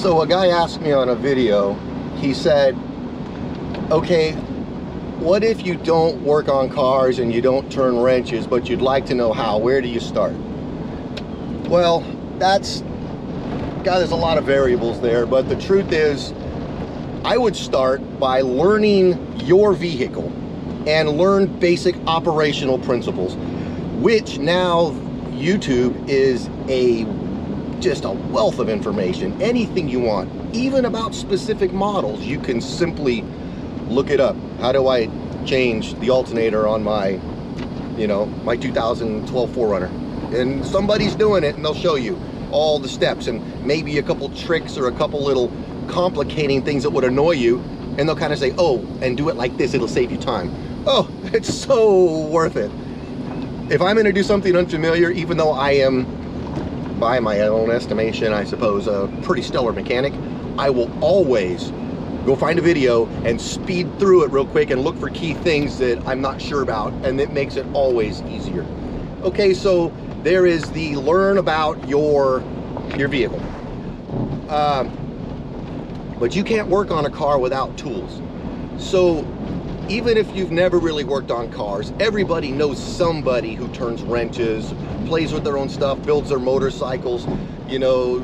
So a guy asked me on a video, he said, okay, what if you don't work on cars and you don't turn wrenches, but you'd like to know how? Where do you start? Well, there's a lot of variables there, but the truth is, I would start by learning your vehicle and learn basic operational principles, which now YouTube is just a wealth of information. Anything you want, even about specific models, you can simply look it up. How do I change the alternator on my, my 2012 4Runner? And somebody's doing it, and they'll show you all the steps and maybe a couple tricks or a couple little complicating things that would annoy you, and they'll kind of say, oh, and do it like this, it'll save you time. Oh, it's so worth it. If I'm going to do something unfamiliar, even though I am, by my own estimation, I suppose, a pretty stellar mechanic, I will always go find a video and speed through it real quick and look for key things that I'm not sure about, and it makes it always easier. Okay, so there is the learn about your vehicle. But you can't work on a car without tools. So even if you've never really worked on cars, everybody knows somebody who turns wrenches, plays with their own stuff, builds their motorcycles,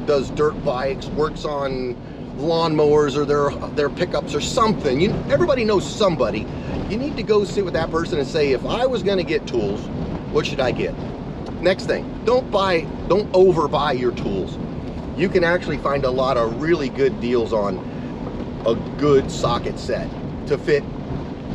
does dirt bikes, works on lawnmowers or their pickups or something. Everybody knows somebody. You need to go sit with that person and say, if I was going to get tools, what should I get? Next thing, don't overbuy your tools. You can actually find a lot of really good deals on a good socket set to fit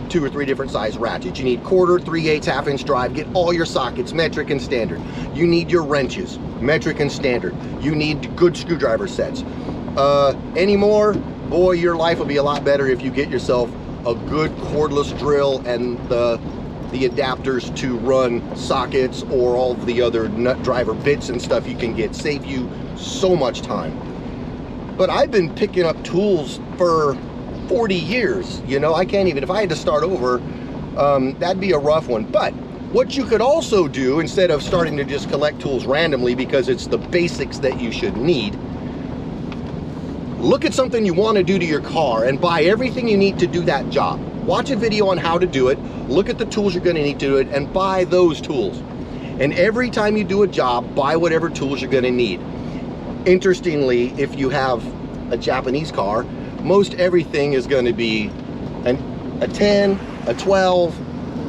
2 or 3 different size ratchets. You need 1/4, 3/8, half-inch drive. Get all your sockets, metric and standard. You need your wrenches, metric and standard. You need good screwdriver sets. Anymore, boy, your life will be a lot better if you get yourself a good cordless drill and the adapters to run sockets or all of the other nut driver bits and stuff you can get. Save you so much time. But I've been picking up tools for 40 years. I can't even, if I had to start over, that'd be a rough one. But what you could also do, instead of starting to just collect tools randomly because it's the basics that you should need, look at something you want to do to your car and buy everything you need to do that job. Watch a video on how to do it, look at the tools you're going to need to do it, and buy those tools. And every time you do a job, buy whatever tools you're going to need. Interestingly, if you have a Japanese car, most everything is going to be a 10, a 12,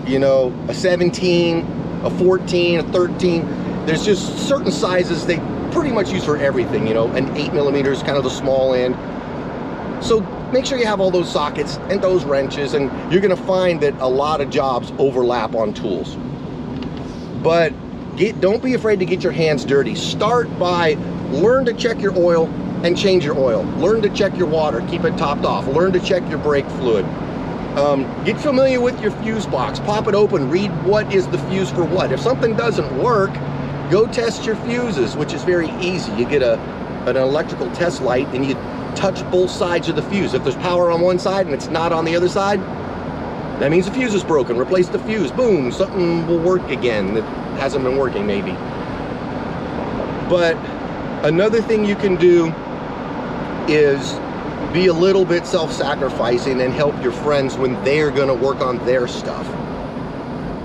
a 17, a 14, a 13. There's just certain sizes they pretty much use for everything, and 8mm is kind of the small end. So make sure you have all those sockets and those wrenches, and you're going to find that a lot of jobs overlap on tools. But don't be afraid to get your hands dirty. Start by learn to check your oil and change your oil. Learn to check your water, keep it topped off. Learn to check your brake fluid. Get familiar with your fuse box. Pop it open, read what is the fuse for what. If something doesn't work, go test your fuses, which is very easy. You get an electrical test light and you touch both sides of the fuse. If there's power on one side and it's not on the other side, that means the fuse is broken. Replace the fuse. Boom, something will work again that hasn't been working maybe. But another thing you can do is be a little bit self-sacrificing and help your friends when they're going to work on their stuff.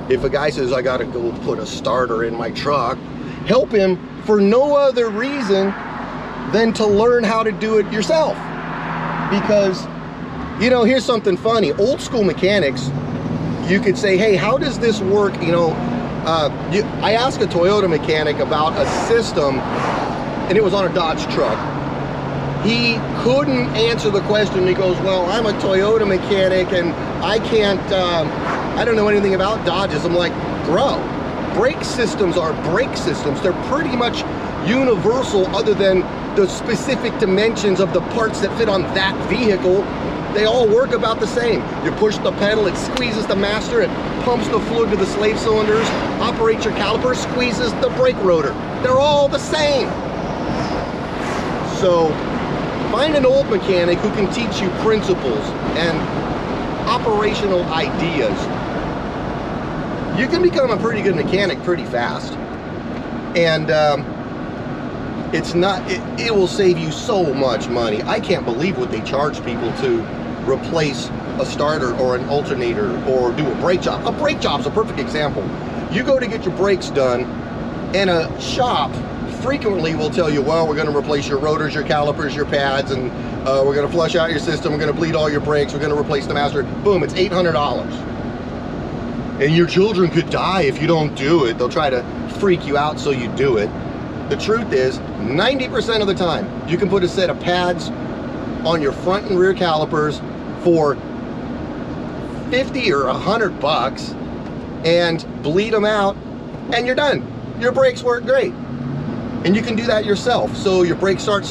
If a guy says, I got to go put a starter in my truck, help him for no other reason than to learn how to do it yourself. Because, here's something funny. Old school mechanics, you could say, hey, how does this work? I asked a Toyota mechanic about a system, and it was on a Dodge truck. He couldn't answer the question. He goes, well, I'm a Toyota mechanic and I don't know anything about Dodges. I'm like, bro, brake systems are brake systems. They're pretty much universal other than the specific dimensions of the parts that fit on that vehicle. They all work about the same. You push the pedal, it squeezes the master, it pumps the fluid to the slave cylinders, operates your caliper, squeezes the brake rotor. They're all the same. So find an old mechanic who can teach you principles and operational ideas. You can become a pretty good mechanic pretty fast. And It's not, it will save you so much money. I can't believe what they charge people to replace a starter or an alternator or do a brake job. A brake job's a perfect example. You go to get your brakes done, and a shop frequently will tell you, well, we're going to replace your rotors, your calipers, your pads, and we're going to flush out your system, we're going to bleed all your brakes, we're going to replace the master. Boom, it's $800. And your children could die if you don't do it. They'll try to freak you out so you do it. The truth is, 90% of the time, you can put a set of pads on your front and rear calipers for 50 or 100 bucks and bleed them out, and you're done. Your brakes work great. And you can do that yourself. So your brakes start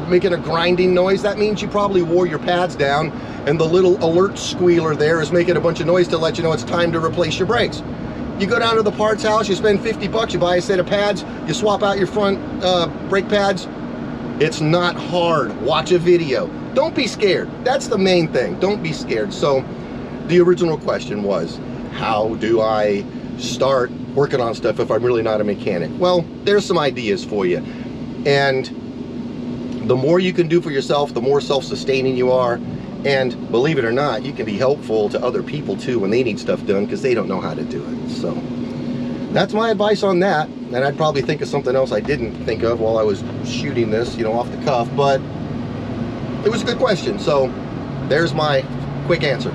making a grinding noise. That means you probably wore your pads down, and the little alert squealer there is making a bunch of noise to let you know it's time to replace your brakes. You go down to the parts house, you spend 50 bucks, you buy a set of pads, you swap out your front brake pads. It's not hard. Watch a video. Don't be scared. That's the main thing. Don't be scared. So the original question was, how do I start working on stuff if I'm really not a mechanic? Well, there's some ideas for you. And the more you can do for yourself, the more self-sustaining you are. And believe it or not, you can be helpful to other people too when they need stuff done because they don't know how to do it. So that's my advice on that. And I'd probably think of something else I didn't think of while I was shooting this, you know, off the cuff, but it was a good question. So there's my quick answer.